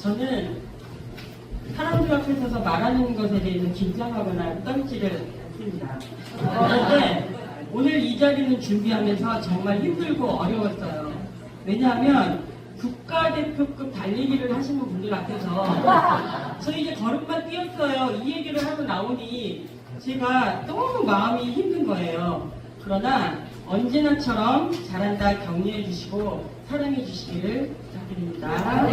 저는 사람들 앞에 서서 말하는 것에 대해서 긴장하거나 떨지를 않습니다. 그런데 오늘 이 자리는 준비하면서 정말 힘들고 어려웠어요. 왜냐하면 국가대표급 달리기를 하시는 분들 앞에서 저 이제 걸음만 뛰었어요. 이 얘기를 하고 나오니 제가 너무 마음이 힘든 거예요. 그러나 언제나처럼 잘한다 격려해 주시고 사랑해 주시기를 부탁드립니다.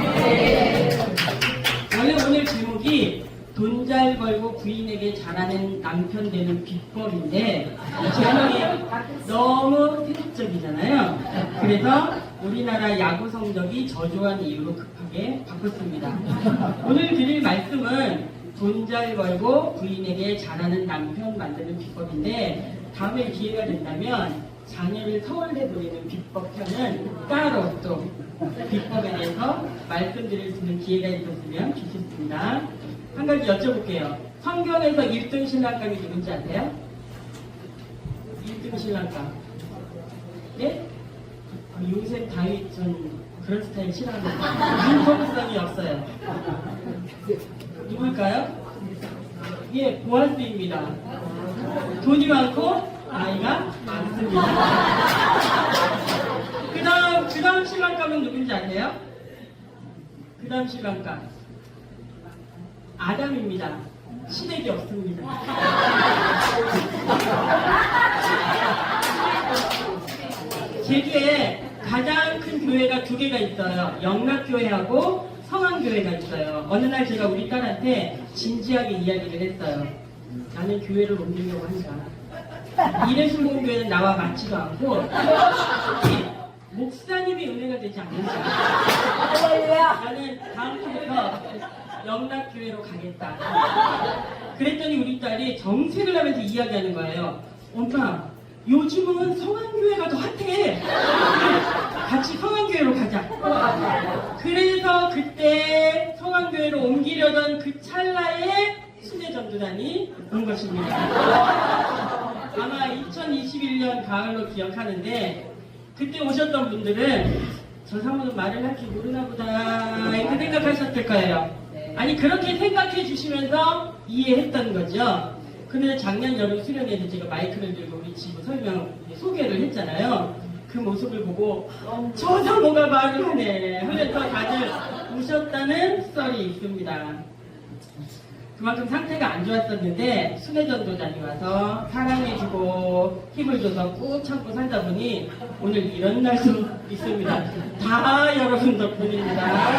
원래 오늘 제목이 돈 잘 벌고 부인에게 잘하는 남편 되는 비법인데 제목이 너무 세속적이잖아요. 그래서 우리나라 야구 성적이 저조한 이유로 급하게 바꿨습니다. 오늘 드릴 말씀은 돈 잘 벌고 부인에게 잘하는 남편 만드는 비법인데 다음에 기회가 된다면 자녀를 서울대 보내는 비법 편은 따로 또 비법에 대해서 말씀드릴 수 있는 기회가 있었으면 좋겠습니다. 한 가지 여쭤볼게요. 성경에서 1등 신랑감이 누군지 아세요? 1등 신랑감. 네? 요셉, 다윗, 전 그런 스타일 싫어하는데 인성성이 없어요. 누굴까요? 예, 보아스입니다. 돈이 많고 나이가 많습니다. 그 다음 신랑감은 누군지 아세요? 그 다음 신랑감 아담입니다. 시댁이 없습니다. 제주에 가장 큰 교회가 두 개가 있어요. 영락교회하고 성황교회가 있어요. 어느 날 제가 우리 딸한테 진지하게 이야기를 했어요. 나는 교회를 옮기려고 한다. 이래순복음교회는 나와 맞지도 않고 특히 목사님이 은혜가 되지 않는다. 나는 다음부터 영락교회로 가겠다. 그랬더니 우리 딸이 정색을 하면서 이야기하는 거예요. 엄마, 요즘은 성황교회가 더 핫해. 같이 성황교회로 가자. 그래서 그때 성황교회로 옮기려던 그 찰나에 순회전도단이 온 것입니다. 아마 2021년 가을로 기억하는데 그때 오셨던 분들은 저 사모는 말을 할 줄 모르나 보다 이렇게 생각하셨을 거예요. 아니 그렇게 생각해 주시면서 이해했던 거죠. 그런데 작년 여름 수련회에서 제가 마이크를 들고 우리 지부 소개를 했잖아요. 그 모습을 보고 저 사모가 말을 하네 하면서 다들 우셨다는 썰이 있습니다. 그만큼 상태가 안 좋았었는데 순회전도단이 와서 사랑해주고 힘을 줘서 꾹 참고 살다 보니 오늘 이런 날도 있습니다. 다 여러분 덕분입니다.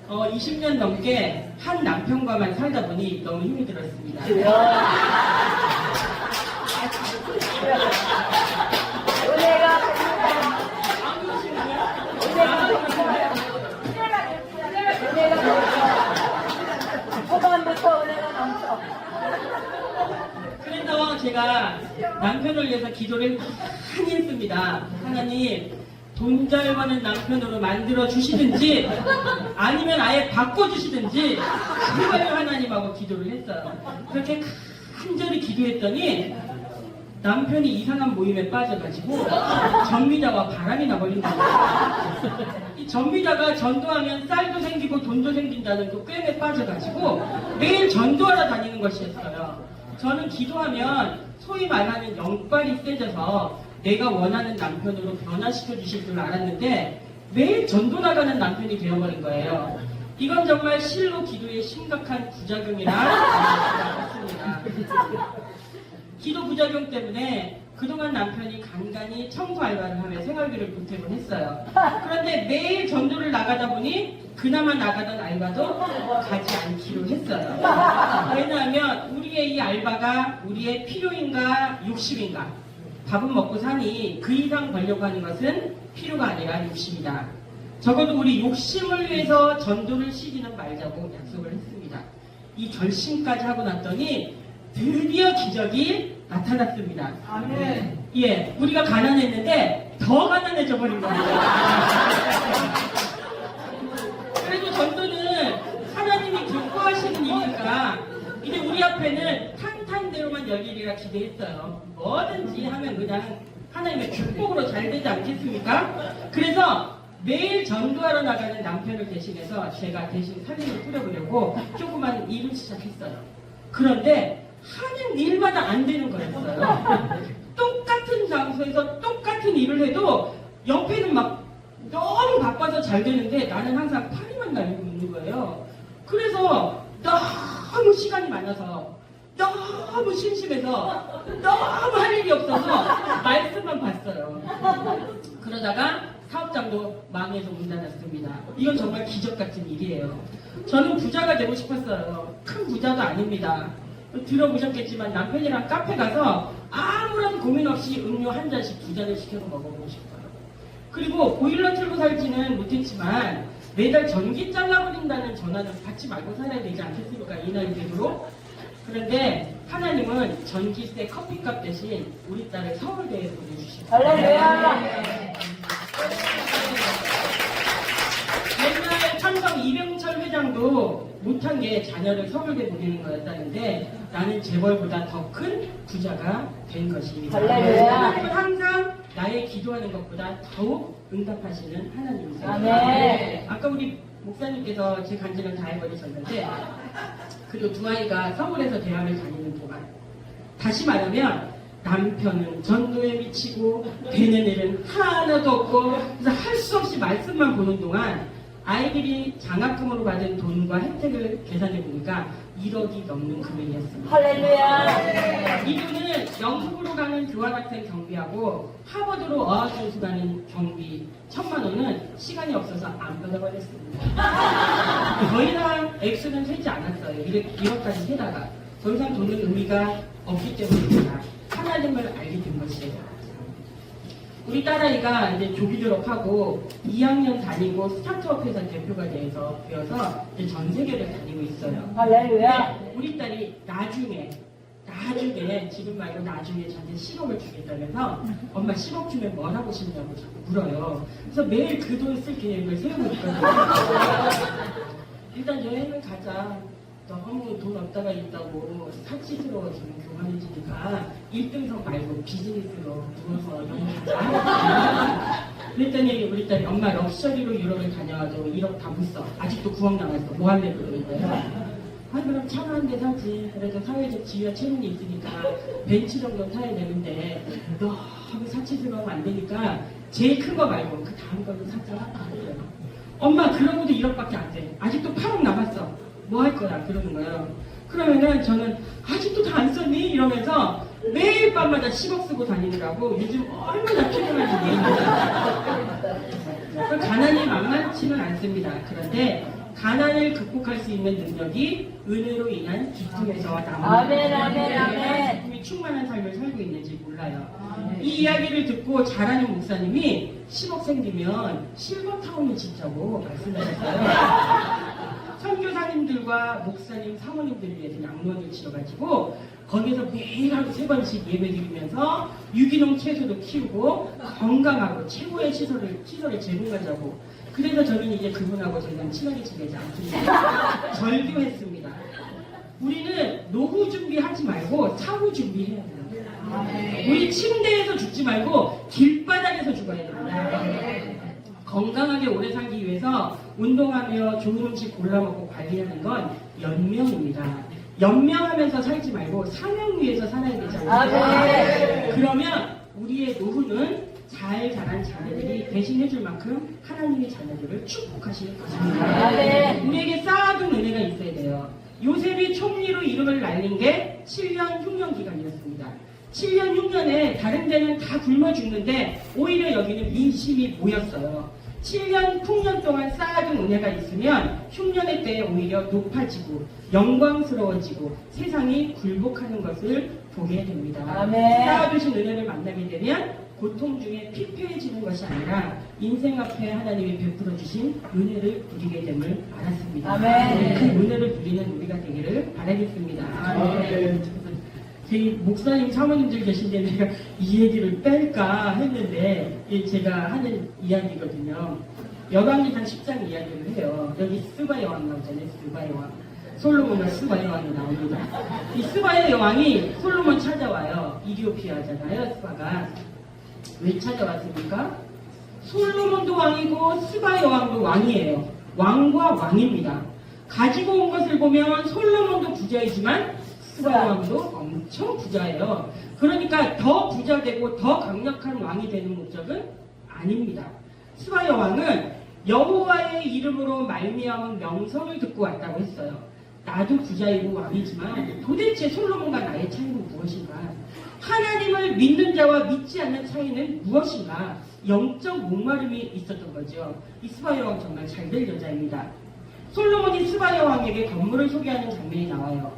20년 넘게 한 남편과만 살다 보니 너무 힘이 들었습니다. 그래서 제가 남편을 위해서 기도를 많이 했습니다. 하나님, 돈 잘 버는 남편으로 만들어 주시든지 아니면 아예 바꿔 주시든지 제발 하나님하고 기도를 했어요. 그렇게 간절히 기도했더니 남편이 이상한 모임에 빠져가지고 전미자와 바람이 나버린 거예요. 이 전미자가 전도하면 쌀도 생기고 돈도 생긴다는 그 꾀에 빠져가지고 매일 전도하러 다니는 것이었어요. 저는 기도하면 소위 말하는 영빨이 세져서 내가 원하는 남편으로 변화시켜 주실 줄 알았는데 매일 전도 나가는 남편이 되어버린 거예요. 이건 정말 실로 기도의 심각한 부작용이라 생각했습니다. 기도 부작용 때문에 그동안 남편이 간간히 청소 알바를 하며 생활비를 보태곤 했어요. 그런데 매일 전도를 나가다 보니 그나마 나가던 알바도 가지 않기로 했어요. 왜냐하면 우리의 이 알바가 우리의 필요인가 욕심인가? 밥은 먹고 사니 그 이상 벌려고 하는 것은 필요가 아니라 욕심이다. 적어도 우리 욕심을 위해서 전도를 시키는 말자고 약속을 했습니다. 이 결심까지 하고 났더니 드디어 기적이 나타났습니다. 아멘. 예, 우리가 가난했는데 더 가난해져 버린 겁니다. 그래도 전도는 하나님이 기뻐하시는 일이니까 이제 우리 앞에는 탄탄대로만 열리리라 기대했어요. 뭐든지 하면 그냥 하나님의 축복으로 잘 되지 않겠습니까? 그래서 매일 전도하러 나가는 남편을 대신해서 제가 대신 살림을 뿌려보려고 조그만 일을 시작했어요. 그런데 하는 일마다 안 되는 거였어요. 똑같은 장소에서 똑같은 일을 해도 옆에는 막 너무 바빠서 잘 되는데 나는 항상 파리만 날리고 있는 거예요. 그래서 너무 시간이 많아서 너무 심심해서 너무 할 일이 없어서 말씀만 봤어요. 그러다가 사업장도 망해서 문 닫았습니다. 이건 정말 기적 같은 일이에요. 저는 부자가 되고 싶었어요. 큰 부자도 아닙니다. 들어보셨겠지만 남편이랑 카페 가서 아무런 고민 없이 음료 한 잔씩 2잔을 시켜서 먹어보고 싶어요. 그리고 보일러 틀고 살지는 못했지만 매달 전기 잘라버린다는 전화는 받지 말고 살아야 되지 않겠습니까? 이 나이 되도록. 그런데 하나님은 전기세 커피값 대신 우리 딸을 서울대에 보내주십니다. 할렐루야. 옛날 삼성 이병철 회장도 못한 게 자녀를 서울대 보내는 거였다는데 나는 재벌보다 더 큰 부자가 된 것입니다. 할렐루야. 하나님은 항상 나의 기도하는 것보다 더욱 응답하시는 하나님이세요. 아멘. 아까 우리 목사님께서 제 간증을 다 해버리셨는데 그리고 두 아이가 서울에서 대학을 다니는 동안 다시 말하면 남편은 전도에 미치고 되는 일은 하나도 없고 그래서 할 수 없이 말씀만 보는 동안 아이들이 장학금으로 받은 돈과 혜택을 계산해 보니까 1억이 넘는 금액이었습니다. 할렐루야. 이 돈은 영국으로 가는 교환학생 경비하고 하버드로 어학연수 가는 경비 1,000만 원은 시간이 없어서 안 받아버렸습니다. 거의 다 액수는 세지 않았어요. 1억까지 세다가 더 이상 돈은 의미가 없기 때문입니다. 하나님을 알게 된 것이에요. 우리 딸아이가 이제 조기 졸업하고 2학년 다니고 스타트업 회사 대표가 되어서 이제 전 세계를 다니고 있어요. 할렐루야. 근데 우리 딸이 나중에 지금 말고 나중에 저한테 10억을 주겠다면서 엄마 10억 주면 뭘 하고 싶냐고 자꾸 물어요. 그래서 매일 그 돈 쓸 계획을 세우고 있거든요. 일단 여행을 가자. 너무 돈 없다가 있다고 사치스러워지면 교만해지니까 1등석 말고 비즈니스로 누워서 여행하자. 그랬더니 우리 딸이 엄마 럭셔리로 유럽을 다녀와도 1억 다 못 써. 아직도 9억 남았어. 뭐 할래? 그러는 거예요. 아 그럼 차가 한 대 사지. 그래도 사회적 지위와 체면이 있으니까 벤츠 정도 타야 되는데 너무 사치스러우면 안 되니까 제일 큰 거 말고 그 다음 거는 사자. 그래요. 엄마 그러고도 1억밖에 안 돼. 아직도 8억 남았어. 뭐 할 거야? 그러는 거예요. 그러면은 저는 아직도 다 안 썼니? 이러면서 매일 밤마다 10억 쓰고 다니느라고 요즘 얼마나 피곤한지 이해합니다. 가난이 만만치는 않습니다. 그런데 가난을 극복할 수 있는 능력이 은혜로 인한 기쁨에서 나옵니다. 아멘, 아멘, 아멘. 기쁨이 충만한 삶을 살고 있는지 몰라요. 이 이야기를 듣고 잘하는 목사님이 10억 생기면 실버타운이 진짜고 말씀하셨어요. 선교사님들과 목사님, 사모님들을 위해서 양로원을 지어가지고 거기서 매일 하루 3번씩 예배 드리면서 유기농 채소도 키우고 건강하고 최고의 시설을 제공하자고. 그래서 저는 이제 그분하고 저는 친하게 지내지 않습니다. 절교했습니다. 우리는 노후 준비하지 말고 사후 준비해야 돼요. 우리 침대에서 죽지 말고 길바닥에서 죽어야 됩니다. 건강하게 오래 살기 위해서 운동하며 좋은 음식 골라 먹고 관리하는 건 연명입니다. 연명하면서 살지 말고 사명 위해서 살아야 되지 않습니까? 그러면 우리의 노후는 잘 자란 자녀들이 대신해줄 만큼 하나님의 자녀들을 축복하실 것입니다. 우리에게 쌓아둔 은혜가 있어야 돼요. 요셉이 총리로 이름을 날린 게 7년 흉년 기간이었습니다. 7년 흉년에 다른 데는 다 굶어 죽는데 오히려 여기는 민심이 모였어요. 7년 풍년 동안 쌓아둔 은혜가 있으면 흉년의 때에 오히려 높아지고 영광스러워지고 세상이 굴복하는 것을 보게 됩니다. 쌓아두신 은혜를 만나게 되면 고통 중에 피폐해지는 것이 아니라 인생 앞에 하나님이 베풀어 주신 은혜를 누리게 됨을 알았습니다. 그 은혜를 누리는 우리가 되기를 바라겠습니다. 저희 목사님 사모님들 계신데 내가 이 얘기를 뺄까 했는데 제가 하는 이야기거든요. 열왕기상 10장 이야기를 해요. 여기 스바의 왕 나오잖아요. 스바의 왕. 솔로몬과 스바의 왕이 나옵니다. 이 스바의 왕이 솔로몬 찾아와요. 이디오피아잖아요. 스바가. 왜 찾아왔습니까? 솔로몬도 왕이고 스바 여왕도 왕이에요. 왕과 왕입니다. 가지고 온 것을 보면 솔로몬도 부자이지만 스바 여왕도 엄청 부자예요. 그러니까 더 부자되고 더 강력한 왕이 되는 목적은 아닙니다. 스바 여왕은 여호와의 이름으로 말미암은 명성을 듣고 왔다고 했어요. 나도 부자이고 왕이지만 도대체 솔로몬과 나의 차이는 무엇인가? 하나님을 믿는 자와 믿지 않는 차이는 무엇인가? 영적 목마름이 있었던 거죠. 이 스바 여왕 정말 잘될 여자입니다. 솔로몬이 스바 여왕에게 건물을 소개하는 장면이 나와요.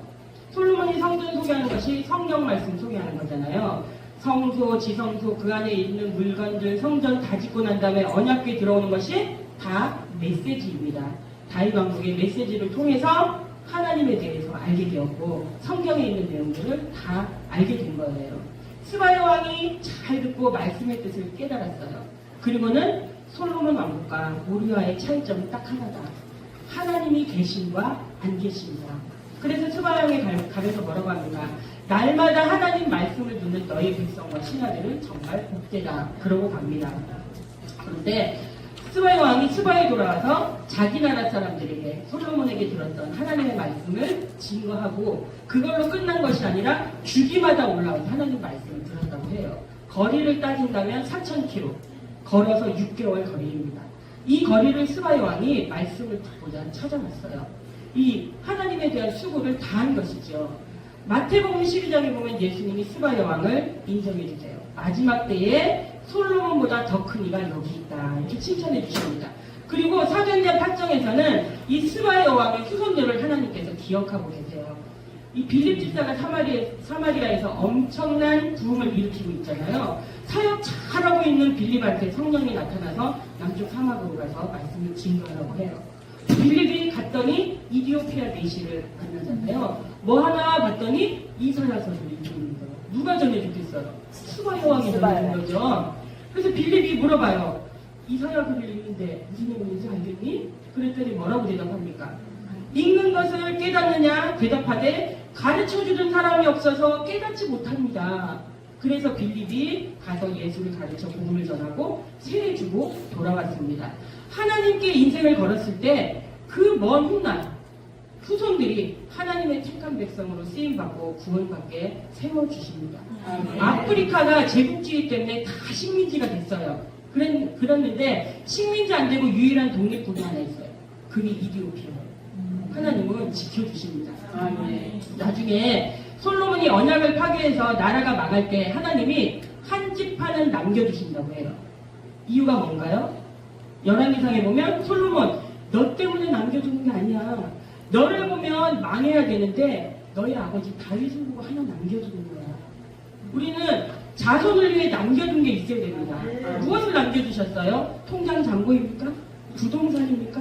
솔로몬이 성전 소개하는 것이 성경 말씀 소개하는 거잖아요. 성소, 지성소, 그 안에 있는 물건들, 성전 다 짓고 난 다음에 언약궤 들어오는 것이 다 메시지입니다. 다윗 왕국의 메시지를 통해서 하나님에 대해서 알게 되었고 성경에 있는 내용들을 다 알게 된 거예요. 스바 여왕이 잘 듣고 말씀의 뜻을 깨달았어요. 그리고는 솔로몬 왕국과 우리와의 차이점은 딱 하나다. 하나님이 계신과 안 계신과. 그래서 스바 여왕에 가면서 뭐라고 합니까? 날마다 하나님 말씀을 듣는 너희 백성과 신하들은 정말 복되다. 그러고 갑니다. 그런데 스바 여왕이 스바에 돌아와서 자기 나라 사람들에게 솔로몬에게 들었던 하나님의 말씀을 증거하고 그걸로 끝난 것이 아니라 주기마다 올라온 하나님 말씀을 들었다고 해요. 거리를 따진다면 4,000km 걸어서 6개월 거리입니다. 이 거리를 스바 여왕이 말씀을 듣고자 찾아갔어요. 이 하나님에 대한 수고를 다한 것이죠. 마태복음 12장에 보면 예수님이 스바 여왕을 인정해 주세요. 마지막 때에 솔로몬보다 더 큰 이가 여기 있다. 이렇게 칭찬해 주십니다. 그리고 사도행전 8장에서는 이 스바 여왕의 후손들을 하나님께서 기억하고 계세요. 이 빌립 집사가 사마리아에서 엄청난 부흥을 일으키고 있잖아요. 사역 잘하고 있는 빌립한테 성령이 나타나서 남쪽 사막으로 가서 말씀을 증거하라고 해요. 빌립이 갔더니 이디오피아 내시를 만나잖아요. 뭐 하나 봤더니 이사야서를 읽는 거예요. 누가 전해줬겠어요? 스바 여왕이 전해준 거죠. 그래서 빌립이 물어봐요. 이사야 글을 읽는데 무슨 내용인지 알겠니? 그랬더니 뭐라고 대답합니까? 읽는 것을 깨닫느냐? 대답하되 가르쳐주는 사람이 없어서 깨닫지 못합니다. 그래서 빌립이 가서 예수를 가르쳐 복음을 전하고 세례주고 돌아왔습니다. 하나님께 인생을 걸었을 때 그 먼 훗날 후손들이 하나님의 택한 백성으로 쓰임받고 구원받게 세워주십니다. 아프리카가 제국주의 때문에 다 식민지가 됐어요. 그랬는데 식민지 안 되고 유일한 독립국이 하나 있어요. 그게 이디오피아예요. 하나님은 지켜주십니다. 나중에 솔로몬이 언약을 파괴해서 나라가 망할 때 하나님이 한 지파는 남겨주신다고 해요. 이유가 뭔가요? 열왕기상에 보면 솔로몬 너 때문에 남겨주는 게 아니야. 너를 보면 망해야 되는데 너희 아버지 다윗을 보고 하나 남겨주는 거야. 우리는 자손을 위해 남겨둔 게 있어야 됩니다. 무엇을 남겨주셨어요? 통장 잔고입니까? 부동산입니까?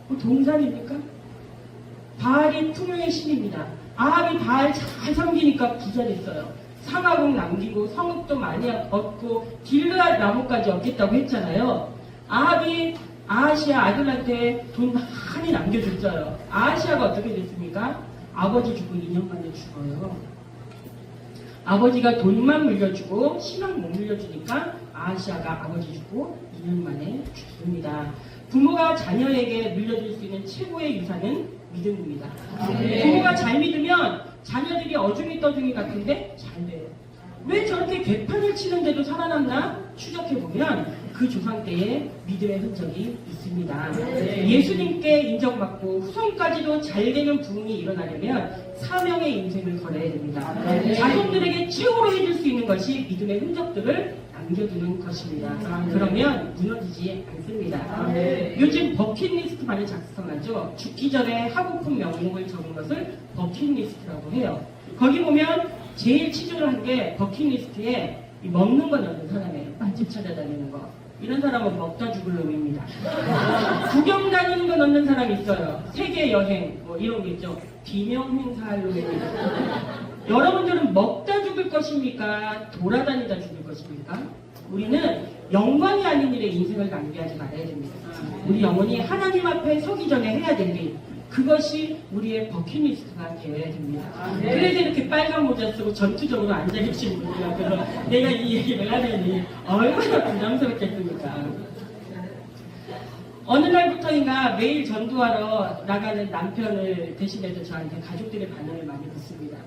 뭐 동산입니까? 바알이 풍요의 신입니다. 아합이 바알 잘 섬기니까 부자 됐어요. 상하국 남기고 성읍도 많이 얻고 길르앗 나무까지 얻겠다고 했잖아요. 아합이 아하시아 아들한테 돈 많이 남겨줬어요. 아하시아가 어떻게 됐습니까? 아버지 죽고 2년 만에 죽어요. 아버지가 돈만 물려주고 신앙 못 물려주니까 아하시아가 아버지 죽고 2년 만에 죽습니다. 부모가 자녀에게 물려줄 수 있는 최고의 유산은 믿음입니다. 부모가 잘 믿으면 자녀들이 어중이 떠중이 같은데 잘 돼요. 왜 저렇게 개판을 치는데도 살아남나 추적해보면 그 조상 때의 믿음의 흔적이 있습니다. 예수님께 인정받고 후손까지도 잘되는 부흥이 일어나려면 사명의 인생을 걸어야 됩니다. 자손들에게 최고로 해줄 수 있는 것이 믿음의 흔적들을 남겨두는 것입니다. 그러면 무너지지 않습니다. 요즘 버킷리스트 많이 작성하죠. 죽기 전에 하고픈 명목을 적은 것을 버킷리스트라고 해요. 거기 보면 제일 치중을 한 게 버킷리스트에 먹는 거 넣는 사람이에요. 맛집 찾아다니는 거. 이런 사람은 먹다 죽을 놈입니다. 구경 다니는 거 넣는 사람이 있어요. 세계 여행 뭐 이런 게 있죠. 비명 행사할 놈입니다. 여러분들은 먹다 죽을 것입니까? 돌아다니다 죽을 것입니까? 우리는 영광이 아닌 일에 인생을 낭비하지 말아야 됩니다. 우리 영혼이 하나님 앞에 서기 전에 해야 될 일, 그것이 우리의 버킷리스트가 되어야 됩니다. 그래서 이렇게 빨간 모자 쓰고 전투적으로 앉아 계시는 분들 앞에서 내가 이 얘기를 하려니 얼마나 부담스럽겠습니까? 어느 날부터인가 매일 전도하러 나가는 남편을 대신해서 저한테 가족들의 반응을 많이 듣습니다.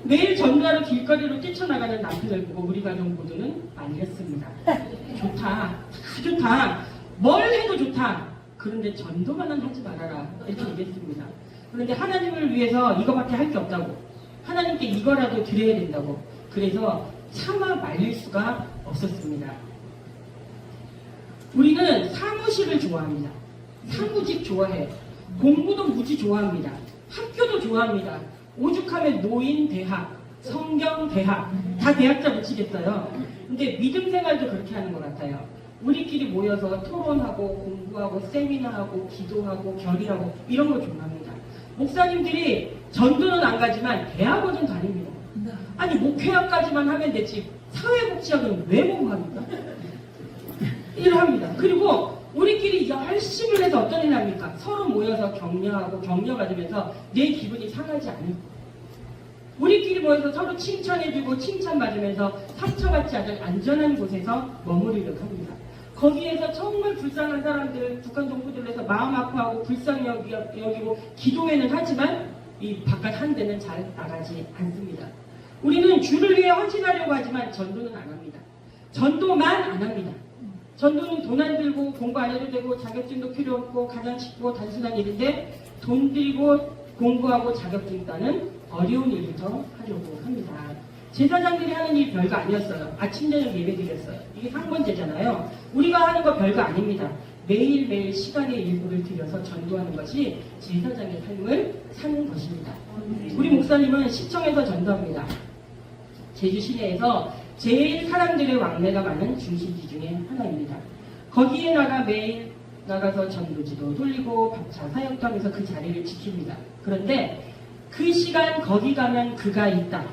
매일 전도하러 길거리로 뛰쳐나가는 남편을 보고 우리 가족 모두는 말렸습니다. 좋다. 좋다. 뭘 해도 좋다. 그런데 전도만은 하지 말아라. 이렇게 얘기했습니다. 그런데 하나님을 위해서 이거밖에 할 게 없다고. 하나님께 이거라도 드려야 된다고. 그래서 차마 말릴 수가 없었습니다. 우리는 사무실을 좋아합니다. 사무직 좋아해요. 공부도 무지 좋아합니다. 학교도 좋아합니다. 오죽하면 노인 대학, 성경 대학, 다 대학자 붙이겠어요. 근데 믿음 생활도 그렇게 하는 것 같아요. 우리끼리 모여서 토론하고 공부하고 세미나하고 기도하고 결의하고 이런 걸 좋아합니다. 목사님들이 전도는 안 가지만 대학원은 다닙니다. 아니 목회학까지만 하면 되지 사회복지학은 왜 공부합니까? 일합니다. 그리고 우리끼리 열심히 해서 어떤 일 합니까? 서로 모여서 격려하고 격려받으면서 내 기분이 상하지 않을 거예요. 우리끼리 모여서 서로 칭찬해주고 칭찬받으면서 상처받지 않을 안전한 곳에서 머무르려고 합니다. 거기에서 정말 불쌍한 사람들, 북한 동포들에서 마음 아파하고 불쌍히 여기고 기도회는 하지만 이 바깥 한 대는 잘 나가지 않습니다. 우리는 주를 위해 헌신하려고 하지만 전도는 안 합니다. 전도만 안 합니다. 전도는 돈 안 들고 공부 안 해도 되고 자격증도 필요 없고 가장 쉽고 단순한 일인데 돈 들고 공부하고 자격증 따는 어려운 일부터 하려고 합니다. 제사장들이 하는 일 별거 아니었어요. 아침 저녁 예배 드렸어요. 이게 상번제잖아요. 우리가 하는 거 별거 아닙니다. 매일매일 시간의 일부를 들여서 전도하는 것이 제사장의 삶을 사는 것입니다. 우리 목사님은 시청에서 전도합니다. 제주 시내에서 제일 사람들의 왕래가 많은 중심지 중에 하나입니다. 거기에 매일 나가서 전도지도 돌리고 밥차 사역도 하면서 그 자리를 지킵니다. 그런데 그 시간 거기 가면 그가 있다.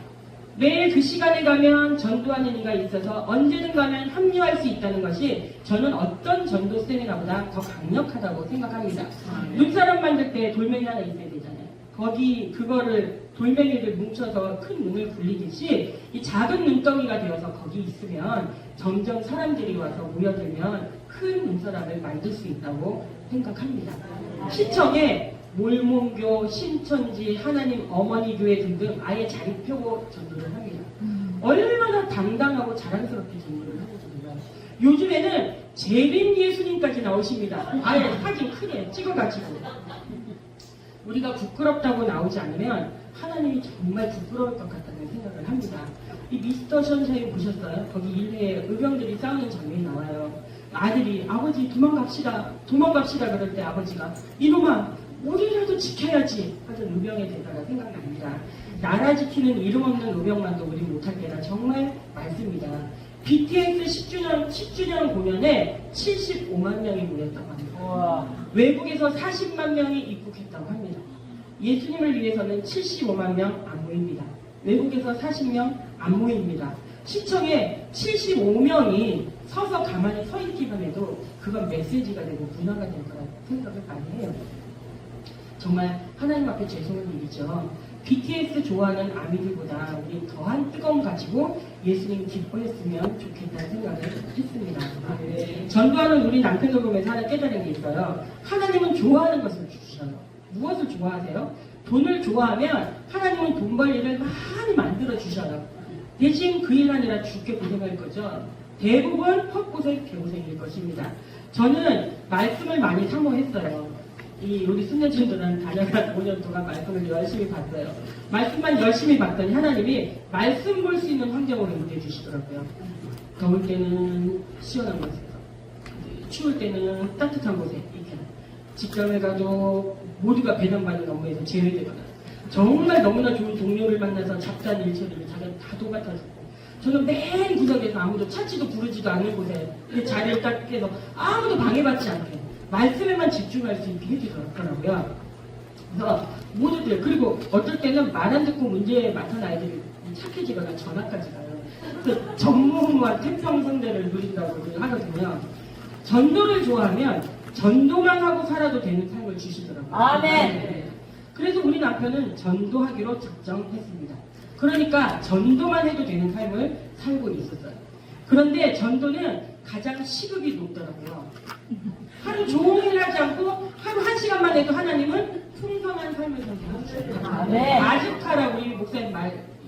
매일 그 시간에 가면 전도하는 이가 있어서 언제든 가면 합류할 수 있다는 것이 저는 어떤 전도 세미나보다 더 강력하다고 생각합니다. 눈사람 만들 때 돌멩이 하나 있어야 되잖아요. 그거를 돌멩이를 뭉쳐서 큰 눈을 굴리듯이 이 작은 눈덩이가 되어서 거기 있으면 점점 사람들이 와서 모여들면 큰 눈사람을 만들 수 있다고 생각합니다. 시청에 몰몬교, 신천지, 하나님 어머니 교회 등등 아예 자리 펴고 전도를 합니다. 얼마나 당당하고 자랑스럽게 전도를 하는지 몰라요. 요즘에는 재림 예수님까지 나오십니다. 아예 사진 크게 찍어가지고. 우리가 부끄럽다고 나오지 않으면 하나님이 정말 부끄러울 것 같다는 생각을 합니다. 이 미스터 션샤인 보셨어요? 거기 일회에 의병들이 싸우는 장면이 나와요. 아들이 아버지 도망갑시다 그럴 때 아버지가 이놈아 우리라도 지켜야지 하던 의병의 대사가 생각납니다. 나라 지키는 이름 없는 의병만도 우리 못할 때가 정말 많습니다. BTS 10주년 공연에 75만 명이 모였다고 합니다. 외국에서 40만 명이 입국했다고 합니다. 예수님을 위해서는 75만 명 안 모입니다. 외국에서 40명 안 모입니다. 시청에 75명이 서서 가만히 서 있기만 해도 그건 메시지가 되고 문화가 될 거라고 생각을 많이 해요. 정말 하나님 앞에 죄송한 일이죠. BTS 좋아하는 아미들보다 우리 더한 뜨거움 가지고 예수님 기뻐했으면 좋겠다는 생각을 했습니다. 전도하는 우리 남편을 보면서 하나 깨달은 게 있어요. 하나님은 좋아하는 것을 주셔요. 무엇을 좋아하세요? 돈을 좋아하면 하나님은 돈 벌 일을 많이 만들어 주셔요. 대신 그 일 하느라 죽게 고생할 거죠. 대부분 헛고생, 개고생일 것입니다. 저는 말씀을 많이 사모했어요. 우리 순례전도는 다녀간 5년 동안 말씀을 열심히 봤어요. 말씀만 열심히 봤더니 하나님이 말씀 볼 수 있는 환경으로 임해 주시더라고요. 더울 때는 시원한 곳에서, 추울 때는 따뜻한 곳에 이렇게 직장을 가도 모두가 배당받는 업무에서 제외되거나 정말 너무나 좋은 동료를 만나서 잡다한 일 처리를 자기가 다 도맡아주고 저는 맨 구석에서 아무도 찾지도 부르지도 않는 곳에 자리를 딱 해서 아무도 방해받지 않게 말씀에만 집중할 수 있게 해주더라고요. 그래서 모두들 그리고 어떨 때는 말 안 듣고 문제 맡은 아이들이 착해지거나 전학까지 가요. 전무후무한 태평성대를 누린다고 하거든요. 전도를 좋아하면 전도만 하고 살아도 되는 삶을 주시더라고요. 아멘. 그래서 우리 남편은 전도하기로 작정했습니다. 그러니까 전도만 해도 되는 삶을 살고 있었어요. 그런데 전도는 가장 시급이 높더라고요. 하루 종일 하지 않고 하루 1시간만 해도 하나님은 풍성한 삶을 선택하셨어요. 아멘. 아즈카라, 우리 목사님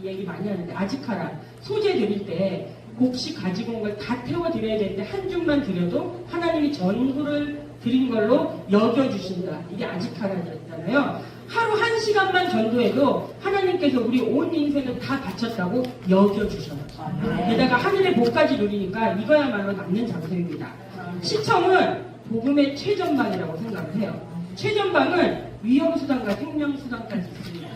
얘기 많이 하는데, 아즈카라 소재 드릴 때 곡식 가지고 온 걸 다 태워드려야 되는데 한 줌만 드려도 하나님이 전부를 드린 걸로 여겨주신다. 이게 아즈카라잖아요. 하루 1시간만 전도해도 하나님께서 우리 온 인생을 다 바쳤다고 여겨주셔요. 게다가 하늘의 복까지 누리니까 이거야말로 남는 장소입니다. 시청은 복음의 최전방이라고 생각을 해요. 최전방은 위험수단과 생명수단까지 있습니다.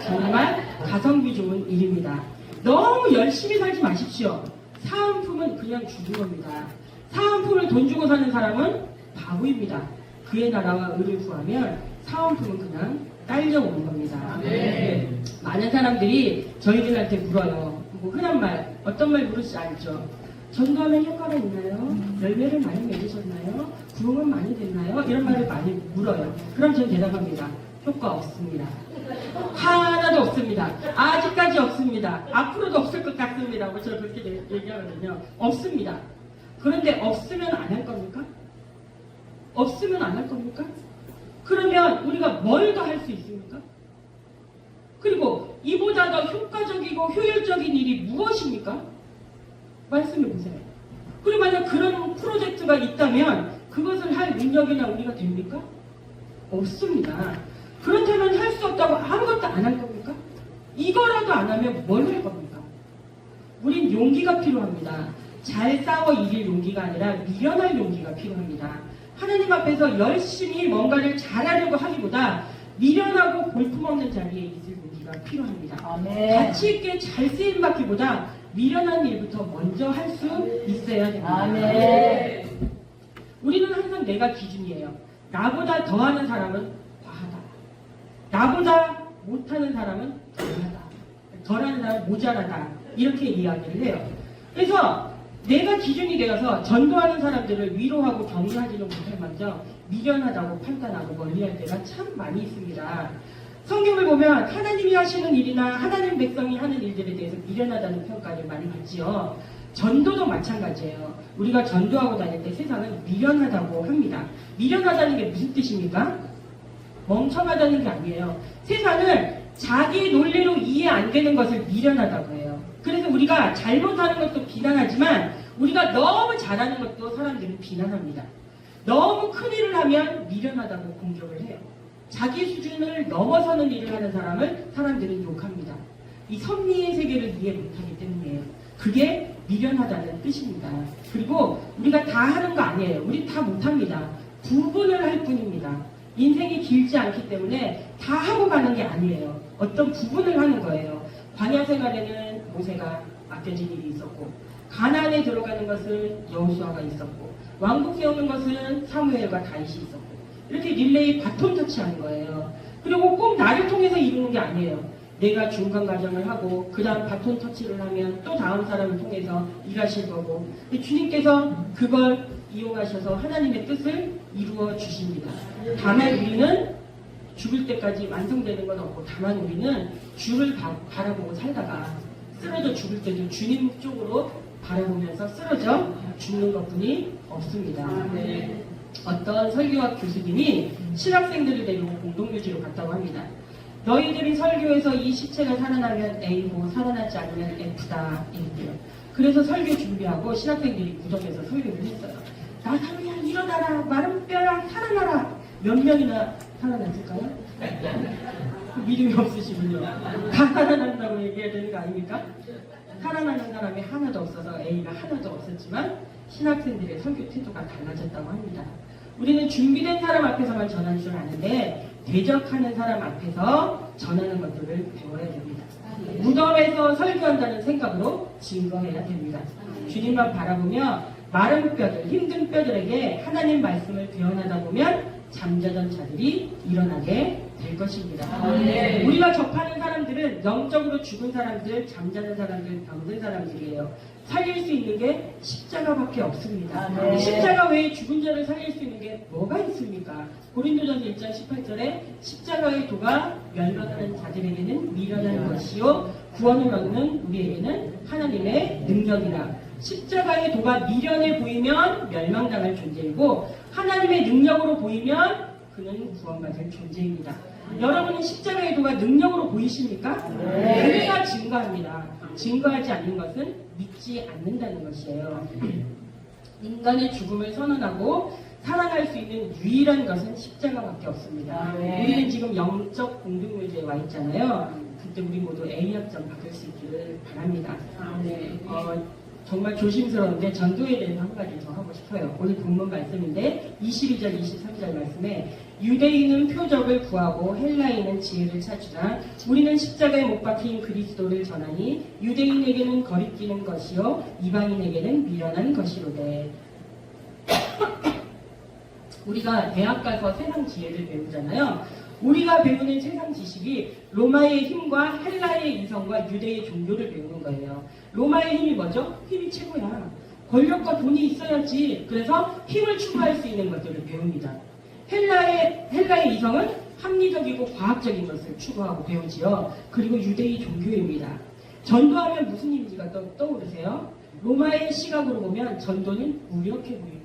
정말 가성비 좋은 일입니다. 너무 열심히 살지 마십시오. 사은품은 그냥 주는 겁니다. 사은품을 돈 주고 사는 사람은 바보입니다. 그의 나라와 의를 구하면 사은품은 그냥 딸려오는 겁니다. 많은 사람들이 저희들한테 물어요. 뭐 흔한 말, 어떤 말 물을지 알죠? 전도하면 효과가 있나요? 열매를 많이 맺으셨나요? 부흥은 많이 됐나요? 이런 말을 많이 물어요. 그럼 저는 대답합니다. 효과 없습니다. 하나도 없습니다. 아직까지 없습니다. 앞으로도 없을 것 같습니다. 뭐 저는 그렇게 얘기하거든요. 없습니다. 그런데 없으면 안 할 겁니까? 없으면 안 할 겁니까? 그러면 우리가 뭘 더 할 수 있습니까? 그리고 이보다 더 효과적이고 효율적인 일이 무엇입니까? 말씀해 보세요. 그리고 만약 그런 프로젝트가 있다면 그것을 할 능력이나 우리가 됩니까? 없습니다. 그렇다면 할 수 없다고 아무것도 안 할 겁니까? 이거라도 안 하면 뭘 할 겁니까? 우린 용기가 필요합니다. 잘 싸워 이길 용기가 아니라 미련할 용기가 필요합니다. 하나님 앞에서 열심히 뭔가를 잘하려고 하기보다 미련하고 볼품없는 자리에 있을 용기가 필요합니다. 아멘. 가치 있게 잘 쓰임 받기보다 미련한 일부터 먼저 할 수 있어야 됩니다. 아멘. 우리는 항상 내가 기준이에요. 나보다 더하는 사람은 과하다. 나보다 못하는 사람은 덜하다. 덜하는 사람은 모자라다. 이렇게 이야기를 해요. 그래서 내가 기준이 되어서 전도하는 사람들을 위로하고 격려하지는 못할 망정 미련하다고 판단하고 멀리할 때가 참 많이 있습니다. 성경을 보면 하나님이 하시는 일이나 하나님 백성이 하는 일들에 대해서 미련하다는 평가를 많이 받지요. 전도도 마찬가지예요. 우리가 전도하고 다닐 때 세상은 미련하다고 합니다. 미련하다는 게 무슨 뜻입니까? 멍청하다는 게 아니에요. 세상은 자기 논리로 이해 안 되는 것을 미련하다고 해요. 그래서 우리가 잘못하는 것도 비난하지만 우리가 너무 잘하는 것도 사람들은 비난합니다. 너무 큰 일을 하면 미련하다고 공격을 해요. 자기 수준을 넘어서는 일을 하는 사람을 사람들은 욕합니다. 이 섭리의 세계를 이해 못하기 때문이에요. 그게 미련하다는 뜻입니다. 그리고 우리가 다 하는 거 아니에요. 우리 다 못합니다. 부분을 할 뿐입니다. 인생이 길지 않기 때문에 다 하고 가는 게 아니에요. 어떤 부분을 하는 거예요. 광야 생활에는 모세가 맡겨진 일이 있었고, 가나안에 들어가는 것은 여호수아가 있었고, 왕국 세우는 것은 사무엘과 다윗이 있었고, 이렇게 릴레이 바톤 터치하는 거예요. 그리고 꼭 나를 통해서 이루는 게 아니에요. 내가 중간 과정을 하고 그 다음 바톤 터치를 하면 또 다음 사람을 통해서 일하실 거고, 주님께서 그걸 이용하셔서 하나님의 뜻을 이루어 주십니다. 다만 우리는 죽을 때까지 완성되는 건 없고, 다만 우리는 주를 바라보고 살다가 쓰러져 죽을 때도 주님 쪽으로 바라보면서 쓰러져 죽는 것뿐이 없습니다. 어떤 설교학 교수님이 신학생들을 데리고 공동묘지로 갔다고 합니다. 너희들이 설교에서 이 시체가 살아나면 A고 살아나지 않으면 F다 이랬대요. 그래서 설교 준비하고 신학생들이 무덤에서 설교를 했어요. 나사로야 일어나라, 마른 뼈야 살아나라. 몇 명이나 살아났을까요? 믿음이 없으시군요. 다 살아난다고 얘기해야 되는 거 아닙니까? 살아나는 사람이 하나도 없어서 A가 하나도 없었지만 신학생들의 설교 태도가 달라졌다고 합니다. 우리는 준비된 사람 앞에서만 전할 줄 아는데 대적하는 사람 앞에서 전하는 것들을 배워야 됩니다. 무덤에서 설교한다는 생각으로 증거해야 됩니다. 주님만 바라보며 마른 뼈들, 힘든 뼈들에게 하나님 말씀을 대언하다 보면 잠자던 자들이 일어나게 될 것입니다. 아멘. 우리가 접하는 사람들은 영적으로 죽은 사람들, 잠자는 사람들, 병든 사람들이에요. 살릴 수 있는 게 십자가밖에 없습니다. 아멘. 십자가 외에 죽은 자를 살릴 수 있는 게 뭐가 있습니까? 고린도전서 1장 18절에 십자가의 도가 멸망하는 자들에게는 미련한 것이요 구원을 얻는 우리에게는 하나님의 능력이라. 십자가의 도가 미련해 보이면 멸망당할 존재이고 하나님의 능력으로 보이면 그는 구원받을 존재입니다. 여러분은 십자가의 도가 능력으로 보이십니까? 네. 그래야 증거합니다. 증거하지 않는 것은 믿지 않는다는 것이에요. 인간의 죽음을 선언하고 살아날 수 있는 유일한 것은 십자가밖에 없습니다. 네. 우리는 지금 영적 공동묘지에 와 있잖아요. 그때 우리 모두 A학점 받을 수 있기를 바랍니다. 네. 정말 조심스러운데 전도에 대해서 한 가지 더 하고 싶어요. 오늘 본문 말씀인데 22절 23절 말씀에 유대인은 표적을 구하고 헬라인은 지혜를 찾으라. 우리는 십자가에 못 박힌 그리스도를 전하니 유대인에게는 거리끼는 것이요 이방인에게는 미련한 것이로되. 우리가 대학 가서 세상 지혜를 배우잖아요. 우리가 배우는 세상 지식이 로마의 힘과 헬라의 이성과 유대의 종교를 배우는 거예요. 로마의 힘이 뭐죠? 힘이 최고야. 권력과 돈이 있어야지. 그래서 힘을 추구할 수 있는 것들을 배웁니다. 헬라의 이성은 합리적이고 과학적인 것을 추구하고 배우지요. 그리고 유대의 종교입니다. 전도하면 무슨 이미지가 떠오르세요? 로마의 시각으로 보면 전도는 무력해 보입니다.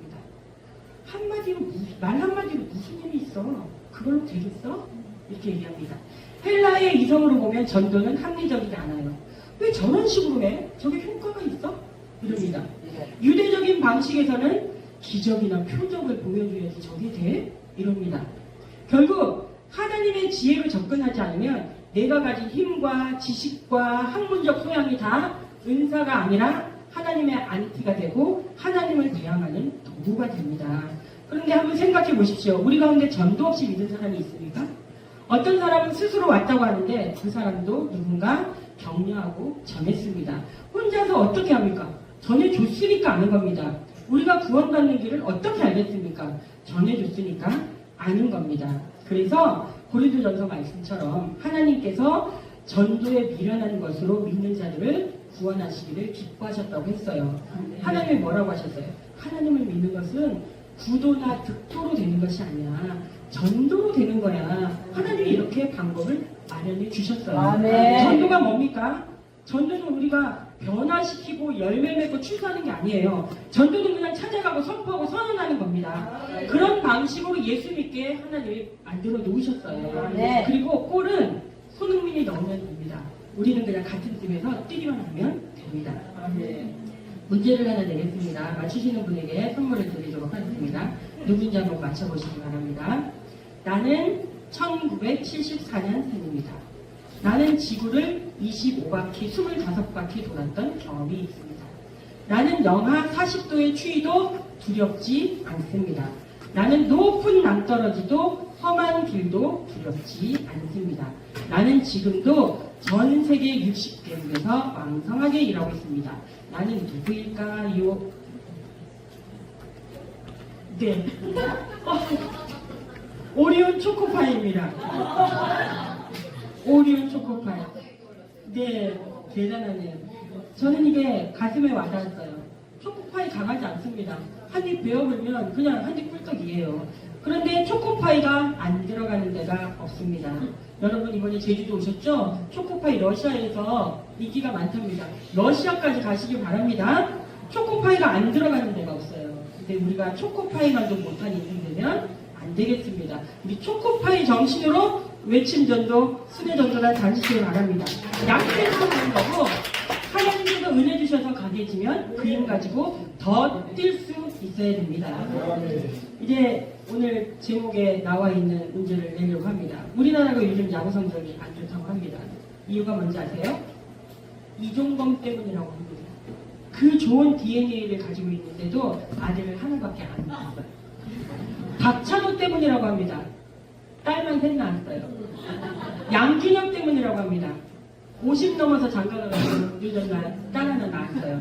말 한마디로 무슨 힘이 있어? 그걸로 되겠어? 이렇게 얘기합니다. 헬라의 이성으로 보면 전도는 합리적이지 않아요. 왜 저런 식으로 해? 저게 효과가 있어? 이럽니다. 유대적인 방식에서는 기적이나 표적을 보여줘야지 저게 돼? 이럽니다. 결국 하나님의 지혜로 접근하지 않으면 내가 가진 힘과 지식과 학문적 소양이 다 은사가 아니라 하나님의 안티가 되고 하나님을 대항하는 도구가 됩니다. 그런데 한번 생각해 보십시오. 우리 가운데 전도 없이 믿은 사람이 있습니까? 어떤 사람은 스스로 왔다고 하는데 그 사람도 누군가 격려하고 전했습니다. 혼자서 어떻게 합니까? 전해줬으니까 아는 겁니다. 우리가 구원받는 길을 어떻게 알겠습니까? 전해줬으니까 아는 겁니다. 그래서 고린도전서 말씀처럼 하나님께서 전도에 미련한 것으로 믿는 자들을 구원하시기를 기뻐하셨다고 했어요. 하나님이 뭐라고 하셨어요? 하나님을 믿는 것은 구도나 득도로 되는 것이 아니야. 전도로 되는 거야. 하나님이 이렇게 방법을 마련해 주셨어요. 아멘. 전도가 뭡니까? 전도는 우리가 변화시키고 열매 맺고 출산하는 게 아니에요. 전도는 그냥 찾아가고 선포하고 선언하는 겁니다. 그런 방식으로 예수 믿게 하나님이 만들어 놓으셨어요. 네. 그리고 골은 손흥민이 넣으면 됩니다. 우리는 그냥 같은 팀에서 뛰기만 하면 됩니다. 문제를 하나 내겠습니다. 맞추시는 분에게 선물을 드리도록 하겠습니다. 누군지 한번 맞춰보시기 바랍니다. 나는 1974년 생입니다. 나는 지구를 25바퀴, 25바퀴 돌았던 경험이 있습니다. 나는 영하 40도의 추위도 두렵지 않습니다. 나는 높은 낭떠러지도 험한 길도 두렵지 않습니다. 나는 지금도 전 세계 60개국에서 왕성하게 일하고 있습니다. 나는 누구일까요? 네. 오리온 초코파이입니다. 오리온 초코파이. 네, 대단하네요. 저는 이게 가슴에 와닿았어요. 초코파이 강하지 않습니다. 한 입 베어물면 그냥 한 입 꿀떡이에요. 그런데 초코파이가 안 들어가는 데가 없습니다. 여러분 이번에 제주도 오셨죠? 초코파이 러시아에서 인기가 많답니다. 러시아까지 가시기 바랍니다. 초코파이가 안 들어가는 데가 없어요. 근데 우리가 초코파이만도 못한 인생 되면 안 되겠습니다. 우리 초코파이 정신으로 외침 전도, 순회 전도를 다니시기 바랍니다. 약속해서 가는 거고 하나님께서 은혜 주셔서 강해지면 그 힘 가지고 더 뛸 수 있어야 됩니다. 이제 오늘 제목에 나와 있는 문제를 내려고 합니다. 우리나라가 요즘 야구 성적이 안 좋다고 합니다. 이유가 뭔지 아세요? 이종범 때문이라고 합니다. 그 좋은 DNA를 가지고 있는데도 아들을 하나밖에 안 낳았어요. 박찬호 때문이라고 합니다. 딸만 셋 낳았어요. 양준혁 때문이라고 합니다. 50 넘어서 장가가 가서 유전자 딸 하나 낳았어요.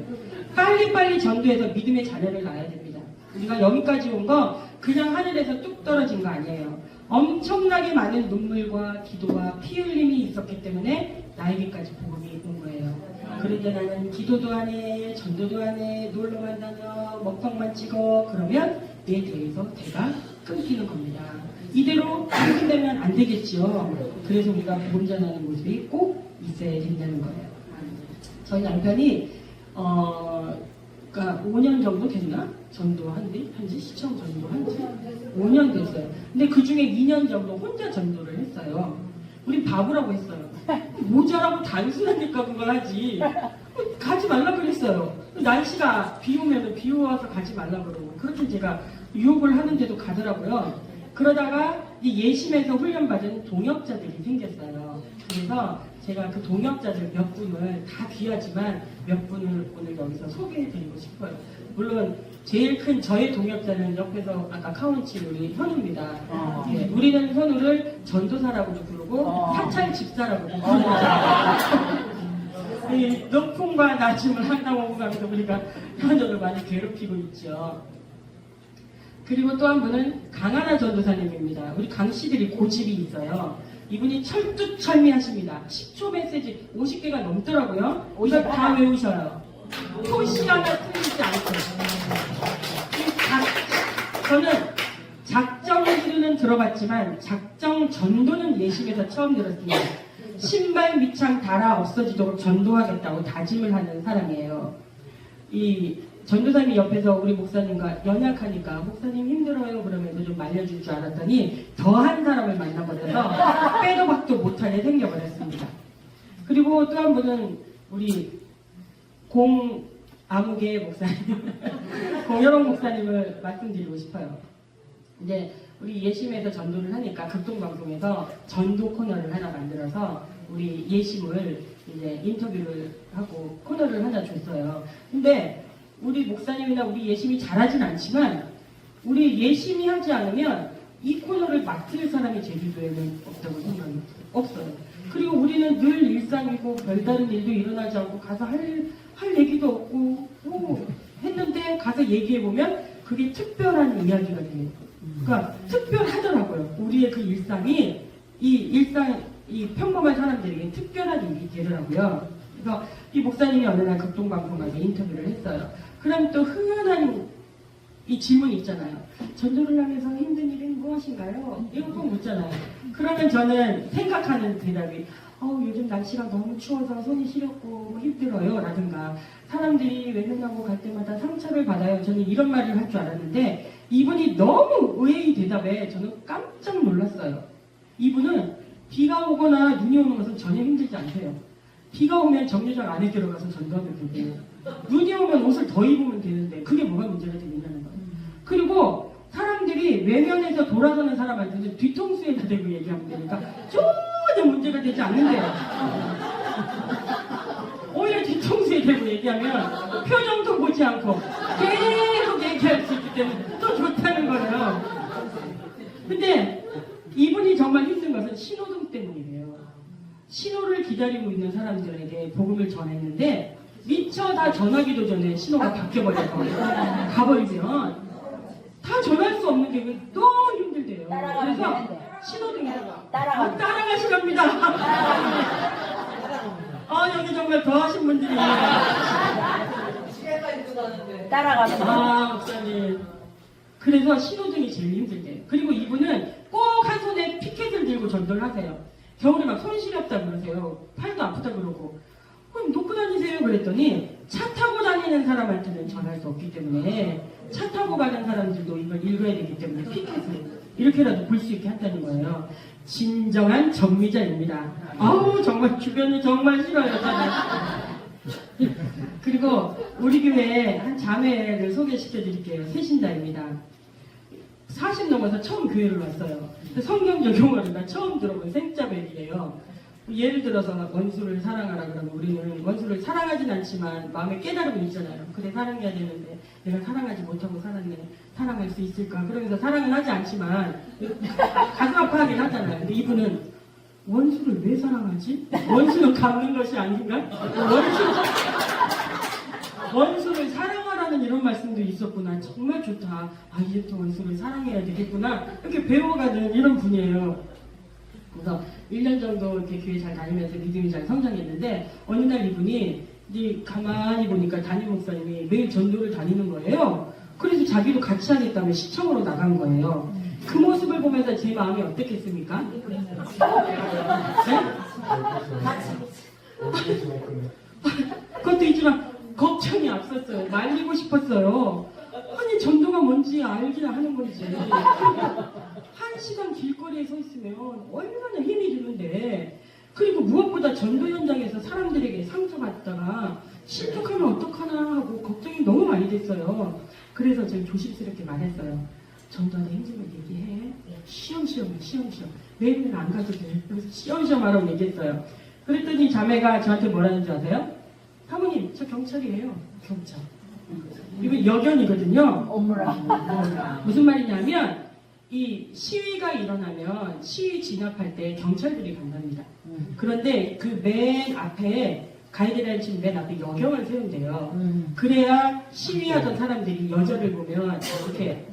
빨리빨리 전도해서 믿음의 자녀를 낳아야 됩니다. 우리가 여기까지 온 거 그냥 하늘에서 뚝 떨어진 거 아니에요. 엄청나게 많은 눈물과 기도와 피 흘림이 있었기 때문에 나에게까지 복음이 온 거예요. 그런데 나는 기도도 안 해, 전도도 안 해, 놀러만 다녀, 먹방만 찍어 그러면 내 대에서 대가 끊기는 겁니다. 이대로 끊기면 안 되겠지요. 그래서 우리가 복음 전하는 모습이 꼭 있어야 된다는 거예요. 저희 남편이 그러니까 5년 정도 됐나? 전도한지 시청 전도한지 5년 됐어요. 근데 그 중에 2년 정도 혼자 전도를 했어요. 우린 바보라고 했어요. 모자라고 단순하니까 그걸 하지. 가지 말라 그랬어요. 날씨가 비 오면 비 와서 가지 말라 그러고 그렇게 제가 유혹을 하는데도 가더라고요. 그러다가 이 예심에서 훈련받은 동역자들이 생겼어요. 그래서 제가 그 동역자들 몇 분을 다 귀하지만 몇 분을 오늘 여기서 소개해드리고 싶어요. 물론 제일 큰 저의 동역자는 옆에서 아까 카운치 우리 현우입니다. 예, 우리는 현우를 전도사라고도 부르고 사찰 집사라고도 부릅니다. 이 높음과 낮음을 한다고 하면서 우리가 현우를 많이 괴롭히고 있죠. 그리고 또 한 분은 강하나 전도사님입니다. 우리 강씨들이 고집이 있어요. 이분이 철두철미하십니다. 10초 메시지 50개가 넘더라고요. 이걸 다 외우셔요. 토시 하나 틀리지 않고. 저는 작정 기류는 들어봤지만 작정 전도는 예심에서 처음 들었습니다. 신발 밑창 달아 없어지도록 전도하겠다고 다짐을 하는 사람이에요. 이 전도사님이 옆에서 우리 목사님과 연약하니까 목사님 힘들어요 그러면서 좀 말려줄 줄 알았더니 더한 사람을 만나버려서 빼도 박도 못하게 생겨버렸습니다. 그리고 또 한 분은 우리 공아무개 목사님, 공여롱 목사님을 말씀드리고 싶어요. 이제 우리 예심에서 전도를 하니까 극동방송에서 전도 코너를 하나 만들어서 우리 예심을 이제 인터뷰를 하고 코너를 하나 줬어요. 근데 우리 목사님이나 우리 예심이 잘하진 않지만 우리 예심이 하지 않으면 이 코너를 맡을 사람이 제주도에는 없다고 생각이 없어요. 그리고 우리는 늘 일상이고 별다른 일도 일어나지 않고 가서 할 얘기도 없고 했는데 가서 얘기해보면 그게 특별한 이야기가 돼요. 그러니까 특별하더라고요. 우리의 그 일상이 이 평범한 사람들에게 특별한 일이 되더라고요. 그래서 이 목사님이 어느 날 극동방송 가서 인터뷰를 했어요. 그럼 또 흔한 이 질문이 있잖아요. 전도를 하면서 힘든 일은 무엇인가요? 이런 거 묻잖아요. 그러면 저는 생각하는 대답이 요즘 날씨가 너무 추워서 손이 시렵고 힘들어요 라든가 사람들이 외면하고 갈 때마다 상처를 받아요. 저는 이런 말을 할 줄 알았는데 이분이 너무 의외의 대답에 저는 깜짝 놀랐어요. 이분은 비가 오거나 눈이 오는 것은 전혀 힘들지 않대요. 비가 오면 정류장 안에 들어가서 전도하면 되고 눈이 오면 옷을 더 입으면 되는데 그게 뭐가 문제가 되느냐는 거예요. 그리고 사람들이 외면해서 돌아서는 사람한테는 뒤통수에다 대고 얘기하면 되니까 전혀 문제가 되지 않는데요. 오히려 뒤통수에 대고 얘기하면 표정도 보지 않고 계속 얘기할 수 있기 때문에 또 좋다는 거예요. 근데 이분이 정말 힘든 것은 신호등 때문이래요. 신호를 기다리고 있는 사람들에게 복음을 전했는데 미처 다 전하기도 전에 신호가 바뀌어버려서 가버리면 다 전할 수 없는 게 너무 힘들대요. 그래서 신호등이 따라가시랍니다. 여기 정말 더 하신 분들이 따라가면 목사님. 그래서 신호등이 제일 힘들대요. 그리고 이분은 꼭 한 손에 피켓을 들고 전도를 하세요. 겨울에 막 손 시렵다 그러세요. 팔도 아프다 그러고. 그럼 놓고 다니세요 그랬더니 차 타고 다니는 사람한테는 전할 수 없기 때문에 차 타고 가는 사람들도 이걸 읽어야 되기 때문에 피켓을 이렇게라도 볼 수 있게 한다는 거예요. 진정한 정미자입니다. 정말 주변이 정말 싫어요. 그리고 우리 교회에 한 자매를 소개시켜 드릴게요. 새신자입니다. 40 넘어서 처음 교회를 왔어요. 성경 적용어를 나 처음 들어본 생짜백이에요. 예를 들어서 원수를 사랑하라 그러면 우리는 원수를 사랑하진 않지만 마음에 깨달음이 있잖아요. 그래 사랑해야 되는데 내가 사랑하지 못하고 살았네. 사랑할 수 있을까? 그러면서 사랑은 하지 않지만 가슴 아파하긴 하잖아요. 근데 이분은 원수를 왜 사랑하지? 원수는 갚는 것이 아닌가? 원수를 사랑하라는 사랑하라는 이런 말씀도 있었구나. 정말 좋다. 아, 이제부터 원수를 사랑해야 되겠구나. 이렇게 배워가는 이런 분이에요. 그래서 1년 정도 이렇게 교회 잘 다니면서 믿음이 잘 성장했는데 어느 날 이분이 이제 가만히 보니까 담임 목사님이 매일 전도를 다니는 거예요. 그래서 자기도 같이 하겠다며 시청으로 나간 거예요. 그 모습을 보면서 제 마음이 어떻겠습니까? 네? 그것도 있지만 걱정이 앞섰어요. 말리고 싶었어요. 아니 전도가 뭔지 알기나 하는 건지. 1시간 길거리에 서 있으면 얼마나 힘이 드는데, 그리고 무엇보다 전도 현장에서 사람들에게 상처받다가 실족하면 어떡하나 하고 걱정이 너무 많이 됐어요. 그래서 제가 조심스럽게 말했어요. 전도하는 힘든 걸 얘기해. 시험시험. 매일매일 안 가도 돼. 그래서 시험시험 하라고 얘기했어요. 그랬더니 자매가 저한테 뭐라는지 아세요? 사모님, 저 경찰이에요. 경찰. 이거 여견이거든요. 어머나. 무슨 말이냐면 이 시위가 일어나면 시위 진압할 때 경찰들이 간답니다. 그런데 그 맨 앞에 가이드라인 치는 맨 앞에 여경을 세운대요. 그래야 시위하던 사람들이 여자를 보면 이렇게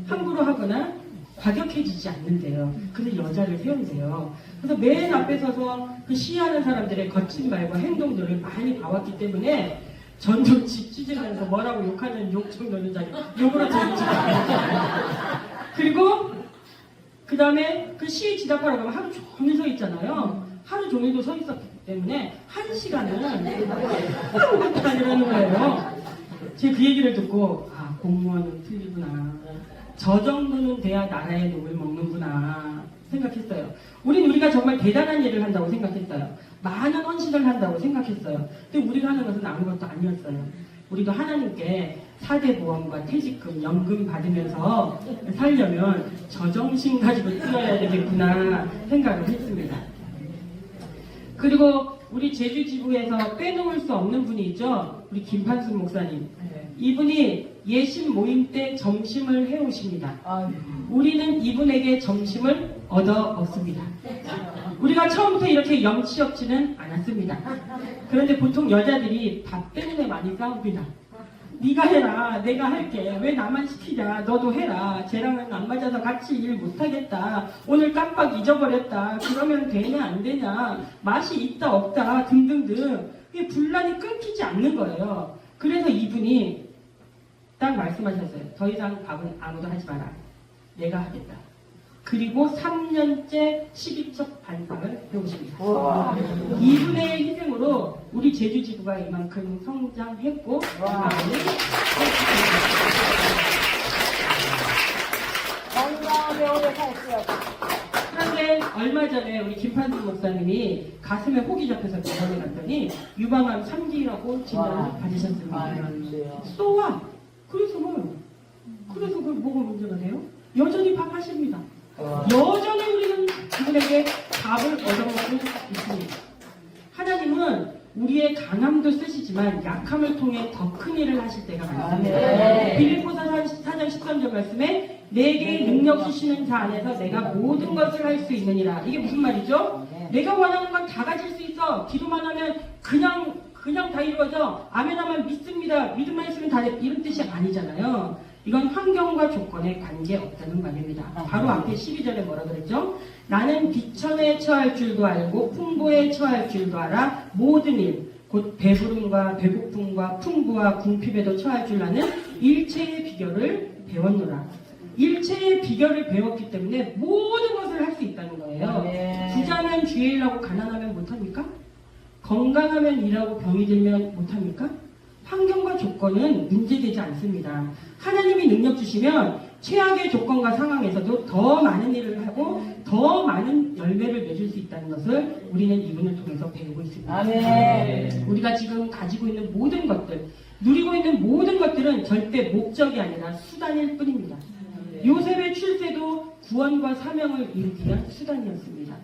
함부로 하거나 과격해지지 않는데요. 그래서 여자를 세운대요. 그래서 맨 앞에 서서 그 시위하는 사람들의 거친 말과 행동들을 많이 봐왔기 때문에 전도집 찢으면서 뭐라고 욕하는 욕 정도는 자기 욕으로 들리지 않아요. 그리고 그 다음에 그 시위 진압하러 가면 하루 종일 서 있잖아요. 하루 종일도 서 있었기 때문에 1시간은 아무것도 아니라는 거예요. 제가 그 얘기를 듣고 아, 공무원은 틀리구나. 저 정도는 돼야 나라의 녹을 먹는구나 생각했어요. 우리가 정말 대단한 일을 한다고 생각했어요. 많은 헌신을 한다고 생각했어요. 근데 우리가 하는 것은 아무것도 아니었어요. 우리도 하나님께 4대 보험과 퇴직금, 연금 받으면서 살려면 저 정신 가지고 뛰어야 되겠구나 생각을 했습니다. 그리고 우리 제주 지부에서 빼놓을 수 없는 분이 있죠. 우리 김판순 목사님. 이분이 예심 모임 때 점심을 해오십니다. 우리는 이분에게 점심을 얻어 먹습니다. 우리가 처음부터 이렇게 염치 없지는 않았습니다. 그런데 보통 여자들이 밥 때문에 많이 싸웁니다. 네가 해라, 내가 할게. 왜 나만 시키냐? 너도 해라. 쟤랑은 안 맞아서 같이 일 못하겠다. 오늘 깜빡 잊어버렸다. 그러면 되냐 안 되냐? 맛이 있다 없다 등등등. 이게 분란이 끊기지 않는 거예요. 그래서 이분이 딱 말씀하셨어요. 더 이상 밥은 아무도 하지 마라. 내가 하겠다. 그리고 3년째 12척 반상을 배우십니다. 이분의 희생으로 우리 제주지부가 이만큼 성장했고, 그런데 얼마 전에 우리 김판수 목사님이 가슴에 혹이 잡혀서 병원에 갔더니 유방암 3기라고 진단을 받으셨습니다. 쏘아! 그래서 그 뭐가 문제가 돼요? 여전히 밥 하십니다. 여전히 우리는 그분에게 밥을 얻어먹고 있습니다. 하나님은 우리의 강함도 쓰시지만 약함을 통해 더 큰 일을 하실 때가 많습니다. 빌립보서 4장 13절 말씀에 내게 능력 주시는 자 안에서 내가 모든 것을 할 수 있느니라. 이게 무슨 말이죠? 내가 원하는 건 다 가질 수 있어. 기도만 하면 그냥 다 이루어져. 아멘 하면 믿습니다. 믿음만 있으면 다 돼. 이런 뜻이 아니잖아요. 이건 환경과 조건에 관계없다는 말입니다. 바로 앞에 12절에 뭐라 그랬죠? 나는 비천에 처할 줄도 알고 풍부에 처할 줄도 알아. 모든 일, 곧 배부름과 배고픔과 풍부와 궁핍에도 처할 줄 아는 일체의 비결을 배웠노라. 일체의 비결을 배웠기 때문에 모든 것을 할 수 있다는 거예요. 부자면 주의 일하고 가난하면 못합니까? 건강하면 일하고 병이 들면 못합니까? 환경과 조건은 문제되지 않습니다. 하나님이 능력 주시면 최악의 조건과 상황에서도 더 많은 일을 하고 더 많은 열매를 맺을 수 있다는 것을 우리는 이분을 통해서 배우고 있습니다. 우리가 지금 가지고 있는 모든 것들, 누리고 있는 모든 것들은 절대 목적이 아니라 수단일 뿐입니다. 요셉의 출세도 구원과 사명을 이루기 위한 수단이었습니다.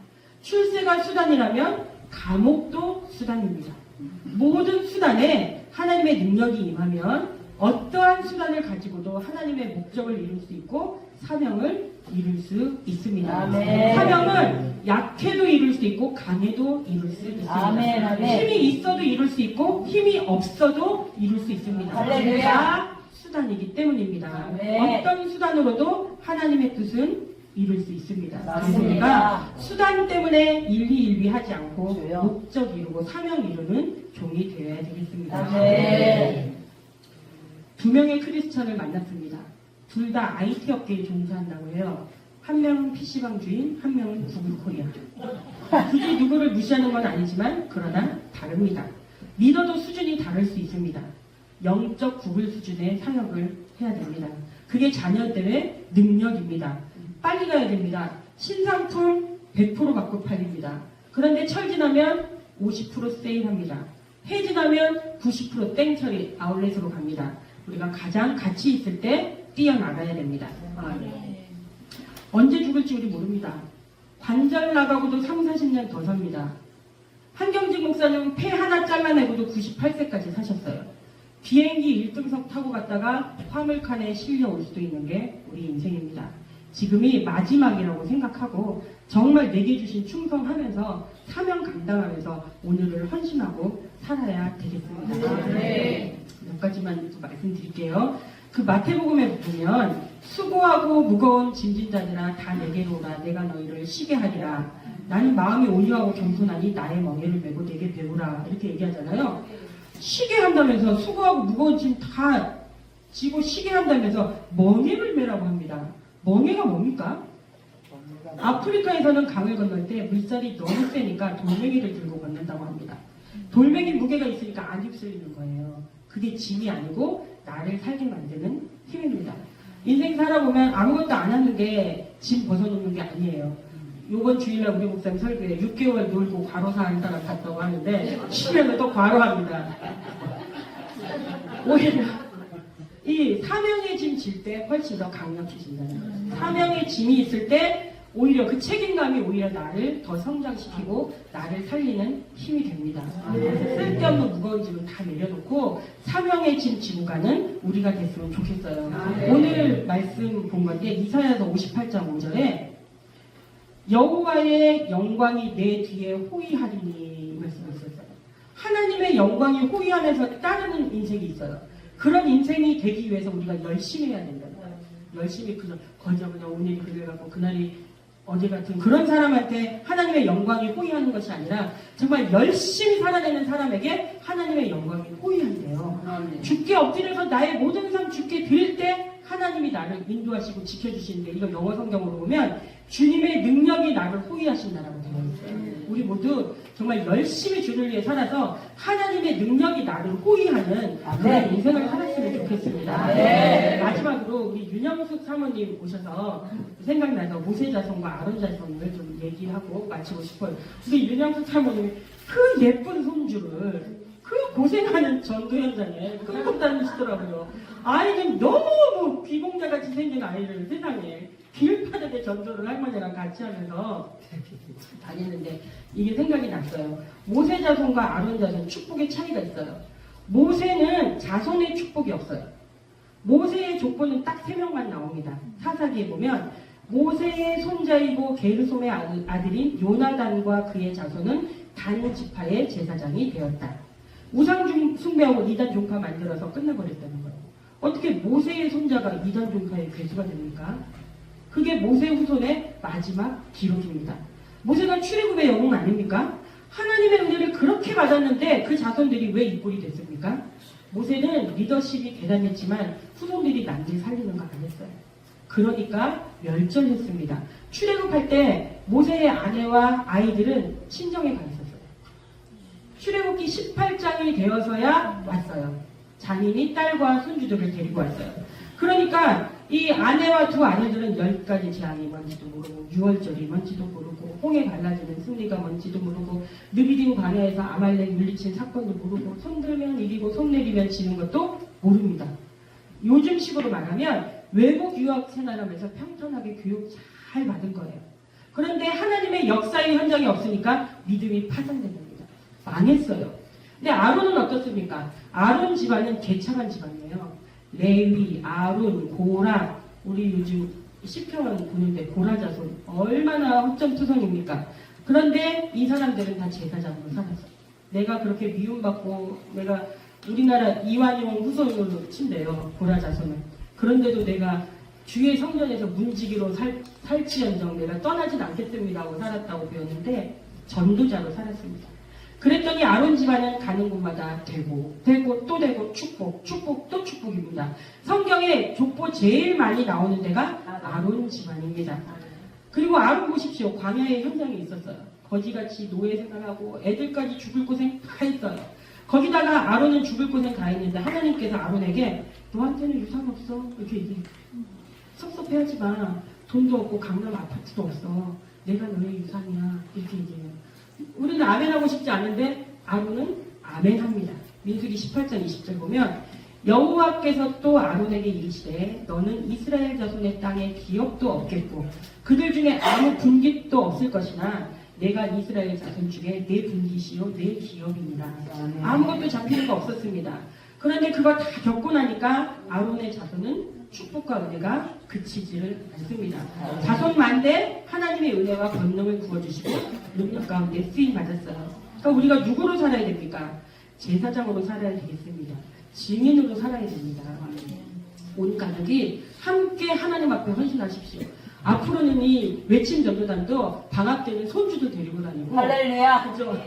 출세가 수단이라면 감옥도 수단입니다. 모든 수단에 하나님의 능력이 임하면 어떠한 수단을 가지고도 하나님의 목적을 이룰 수 있고 사명을 이룰 수 있습니다. 사명은 약해도 이룰 수 있고 강해도 이룰 수 있습니다. 힘이 있어도 이룰 수 있고 힘이 없어도 이룰 수 있습니다. 자, 수단이기 때문입니다. 네. 어떤 수단으로도 하나님의 뜻은 이룰 수 있습니다. 그래서 맞습니다. 우리가 수단 때문에 일희일비하지 않고 주여. 목적 이루고 사명 이루는 종이 되어야 되겠습니다. 네. 두 명의 크리스천을 만났습니다. 둘 다 IT 업계에 종사한다고 해요. 한 명은 PC방 주인, 한 명은 구글 코리아. 굳이 누구를 무시하는 건 아니지만 그러나 다릅니다. 믿어도 수준이 다를 수 있습니다. 영적 구글 수준의 사역을 해야 됩니다. 그게 자녀들의 능력입니다. 빨리 가야 됩니다. 신상품 100% 받고 팔립니다. 그런데 철 지나면 50% 세일합니다. 해 지나면 90% 땡처리 아울렛으로 갑니다. 우리가 가장 가치 있을 때 뛰어나가야 됩니다. 언제 죽을지 우리 모릅니다. 관절 나가고도 3, 40년 더 삽니다. 한경직 목사님 폐 하나 잘라내고도 98세까지 사셨어요. 비행기 1등석 타고 갔다가 화물칸에 실려올 수도 있는 게 우리 인생입니다. 지금이 마지막이라고 생각하고 정말 내게 주신 충성하면서 사명 감당하면서 오늘을 헌신하고 살아야 되겠습니다. 네. 몇 가지만 또 말씀드릴게요. 그 마태복음에 보면 수고하고 무거운 짐진 자들아 다 내게로 오라 내가 너희를 쉬게 하리라. 나는 마음이 온유하고 겸손하니 나의 멍에를 메고 내게 배우라 이렇게 얘기하잖아요. 쉬게 한다면서 수고하고 무거운 짐 다 지고 쉬게 한다면서 멍에를 메라고 합니다. 멍에가 뭡니까? 아프리카에서는 강을 건널 때 물살이 너무 세니까 돌멩이를 들고 건넌다고 합니다. 돌멩이 무게가 있으니까 안 휩쓸리는 거예요. 그게 짐이 아니고 나를 살게 만드는 힘입니다. 인생 살아보면 아무것도 안 하는 게 짐 벗어놓는 게 아니에요. 요번 주일날 우리 목사님 설교에 6개월 놀고 과로사 한 사람 갔다고 하는데 쉬면 또 과로합니다. 오히려 이 사명의 짐 질 때 훨씬 더 강력해진다는 거예요. 사명의 짐이 있을 때 오히려 그 책임감이 오히려 나를 더 성장시키고 나를 살리는 힘이 됩니다. 그래서 쓸데없는 무거운 짐을 다 내려놓고 사명의 짐 지고 가는 우리가 됐으면 좋겠어요. 오늘 말씀 본 건데 이사야서 58장 5절에 여호와의 영광이 내 뒤에 호위하리니 말씀하셨어요. 하나님의 영광이 호위하면서 따르는 인생이 있어요. 그런 인생이 되기 위해서 우리가 열심히 해야 된다는 거예요. 열심히 그냥 오늘 그래갖고 그날이 어제 같은 그런 사람한테 하나님의 영광이 호위하는 것이 아니라 정말 열심히 살아내는 사람에게 하나님의 영광이 호위한대요. 죽게 엎드려서 나의 모든 삶 죽게 드릴 때 하나님이 나를 인도하시고 지켜주시는데 이거 영어 성경으로 보면 주님의 능력이 나를 호위하신다라고 되어 있어요. 우리 모두 정말 열심히 주를 위해 살아서 하나님의 능력이 나를 호위하는 그런 인생을 살았으면 좋겠습니다. 마지막으로 우리 윤영숙 사모님 오셔서 생각나서 모세 자손과 아론 자손을 좀 얘기하고 마치고 싶어요. 우리 윤영숙 사모님이 그 예쁜 손주를 그 고생하는 전도 현장에 끌고 다니시더라고요. 아이는 너무 귀공자같이 생긴 아이를 세상에 길바닥에 전도를 할머니랑 같이 하면서 다니는데 이게 생각이 났어요. 모세 자손과 아론 자손 축복의 차이가 있어요. 모세는 자손의 축복이 없어요. 모세의 족보는 딱 3명만 나옵니다. 사사기에 보면 모세의 손자이고 게르솜의 아들인 요나단과 그의 자손은 단 지파의 제사장이 되었다. 우상 숭배하고 이단 종파 만들어서 끝내버렸다는 거예요. 어떻게 모세의 손자가 이단 종파의 괴수가 됩니까? 그게 모세 후손의 마지막 기록입니다. 모세가 출애굽의 영웅 아닙니까? 하나님의 은혜를 그렇게 받았는데 그 자손들이 왜 이 꼴이 됐습니까? 모세는 리더십이 대단했지만 후손들이 남들 살리는 거 안 했어요. 그러니까 멸절했습니다. 출애굽할 때 모세의 아내와 아이들은 친정에 가 있었어요. 출애굽기 18장이 되어서야 왔어요. 장인이 딸과 손주들을 데리고 왔어요. 그러니까 이 아내와 두 아내들은 10가지 재앙이 뭔지도 모르고 6월절이 뭔지도 모르고 홍해 갈라지는 승리가 뭔지도 모르고 느비딘 광야에서 아말렉 물리친 사건도 모르고 손 들면 이기고 손 내리면 지는 것도 모릅니다. 요즘식으로 말하면 외국 유학 생활하면서 평탄하게 교육 잘 받은 거예요. 그런데 하나님의 역사의 현장이 없으니까 믿음이 파산된 겁니다. 망했어요. 근데 아론은 어떻습니까? 아론 집안은 개창한 집안이에요. 레위, 아론, 고라, 우리 요즘 시편 보는데 고라 자손 얼마나 헛점투성입니까? 그런데 이 사람들은 다 제사장으로 살았어요. 내가 그렇게 미움받고 내가 우리나라 이완용 후손으로 친대요. 고라 자손을. 그런데도 내가 주의 성전에서 문지기로 살지언정 내가 떠나진 않겠습니다 하고 살았다고 배웠는데 전도자로 살았습니다. 그랬더니 아론 집안은 가는 곳마다 되고 또 되고 축복 또 축복입니다. 성경에 족보 제일 많이 나오는 데가 아론 집안입니다. 그리고 아론 보십시오. 광야의 현장에 있었어요. 거지같이 노예 생활하고 애들까지 죽을 고생 다 했어요. 거기다가 아론은 죽을 고생 다 했는데 하나님께서 아론에게 너한테는 유산 없어 이렇게 얘기해요. 섭섭해하지 마. 돈도 없고 강남 아파트도 없어. 내가 너의 유산이야. 이렇게 얘기해요. 우리는 아멘하고 싶지 않은데 아론은 아멘합니다. 민수기 18장 20절 보면 여호와께서 또 아론에게 이르시되 너는 이스라엘 자손의 땅에 기업도 없겠고 그들 중에 아무 분깃도 없을 것이나 내가 이스라엘 자손 중에 내 분깃이요 내 기업이니라. 아무것도 잡히는 거 없었습니다. 그런데 그거 다 겪고 나니까 아론의 자손은 축복과 은혜가 그치지를 않습니다. 자손 만대 하나님의 은혜와 권능을 부어주시고 능력 가운데 쓰임 받았어요. 그러니까 우리가 누구로 살아야 됩니까? 제사장으로 살아야 되겠습니다. 증인으로 살아야 됩니다. 온 가족이 함께 하나님 앞에 헌신하십시오. 앞으로는 이 외침 전도단도 방학 때는 손주도 데리고 다니고 할렐루야. 그죠?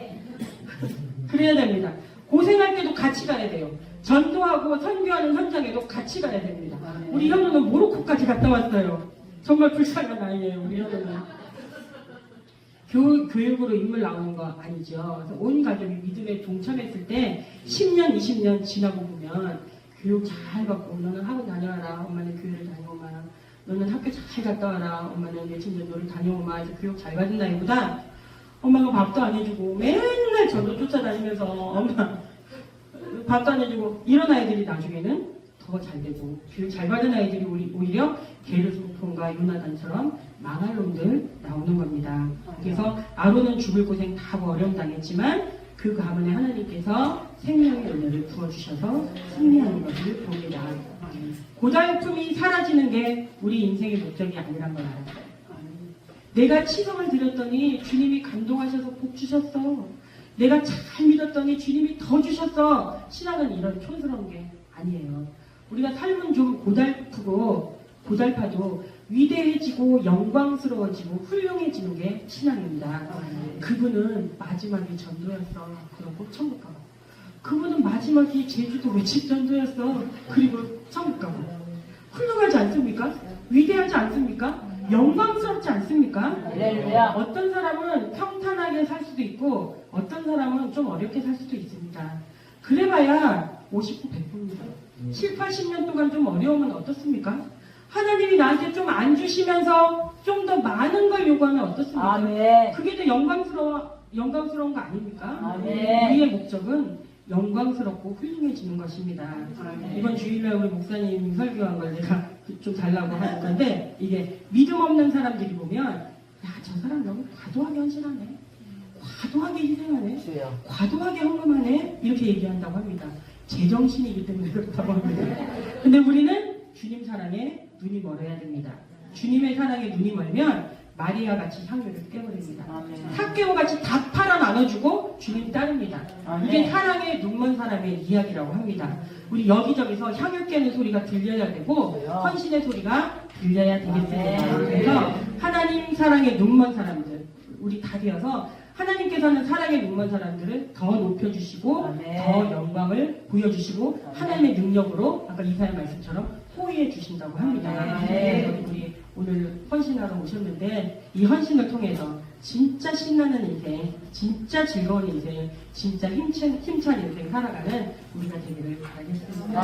그래야 됩니다. 고생할 때도 같이 가야 돼요. 전도하고 선교하는 현장에도 같이 가야 됩니다. 우리 현우는 모로코까지 갔다 왔어요. 정말 불쌍한 아이예요. 우리 현우는. 교육으로 인물 나오는 거 아니죠. 그래서 온 가족이 믿음에 동참했을 때 10년, 20년 지나고 보면 교육 잘 받고 너는 학원 다녀와라. 엄마는 교회를 다녀오마. 너는 학교 잘 갔다 와라. 엄마는 외침전도를 다녀오마. 이제 교육 잘 받는다기보다 엄마가 밥도 안 해주고 맨날 전도 쫓아다니면서 엄마 밥도 안 해주고 이런 아이들이 나중에는 더 잘 되고 교육 잘 받은 아이들이 오히려 게르손과 요나단처럼 망할 놈들 나오는 겁니다. 그래서 아론은 죽을 고생 다 하고 어려움 당했지만 그 가문에 하나님께서 생명의 은혜를 부어주셔서 승리하는 것을 봅니다. 고달픔이 사라지는 게 우리 인생의 목적이 아니란 걸 알아요. 내가 치성을 드렸더니 주님이 감동하셔서 복 주셨어. 내가 잘 믿었더니 주님이 더 주셨어. 신앙은 이런 촌스러운 게 아니에요. 우리가 삶은 좀 고달파도 위대해지고 영광스러워지고 훌륭해지는 게 신앙입니다. 그분은 마지막에 전도였어. 그럼 꼭 천국 가고. 그분은 마지막에 제주도 외침 전도였어. 그리고 천국 가고. 훌륭하지 않습니까? 위대하지 않습니까? 영광스럽지 않습니까? 할렐루야. 어떤 사람은 평탄하게 살 수도 있고 어떤 사람은 좀 어렵게 살 수도 있습니다. 그래봐야 50분 100분입니다. 7, 80년 동안 좀 어려우면 어떻습니까? 하나님이 나한테 좀 안 주시면서 좀 더 많은 걸 요구하면 어떻습니까? 아멘. 그게 더 영광스러운 거 아닙니까? 아멘. 우리의 목적은 영광스럽고 훌륭해지는 것입니다. 이번 주일날 우리 목사님 설교한 걸 내가 좀 달라고 하는 건데 이게 믿음 없는 사람들이 보면 야, 저 사람 너무 과도하게 헌신하네. 과도하게 희생하네. 과도하게 헌금하네. 이렇게 얘기한다고 합니다. 제정신이기 때문에 그렇다고 합니다. 근데 우리는 주님 사랑에 눈이 멀어야 됩니다. 주님의 사랑에 눈이 멀면 마리아 같이 향유를 깨버립니다. 삭개오 같이 다 팔아 나눠주고 주님 따릅니다. 이게 사랑에 눈먼 사람의 이야기라고 합니다. 우리 여기저기서 향유 깨는 소리가 들려야 되고 헌신의 소리가 들려야 되겠습니다. 그래서 하나님 사랑에 눈먼 사람들 우리 다 되어서 하나님께서는 사랑에 눈먼 사람들을 더 높여주시고 더 영광을 보여주시고 하나님의 능력으로 아까 이사야 말씀처럼 호의해 주신다고 합니다. 우리 오늘 헌신하러 오셨는데 이 헌신을 통해서 진짜 신나는 인생, 진짜 즐거운 인생, 진짜 힘찬 인생 살아가는 우리가 되기를 바라겠습니다.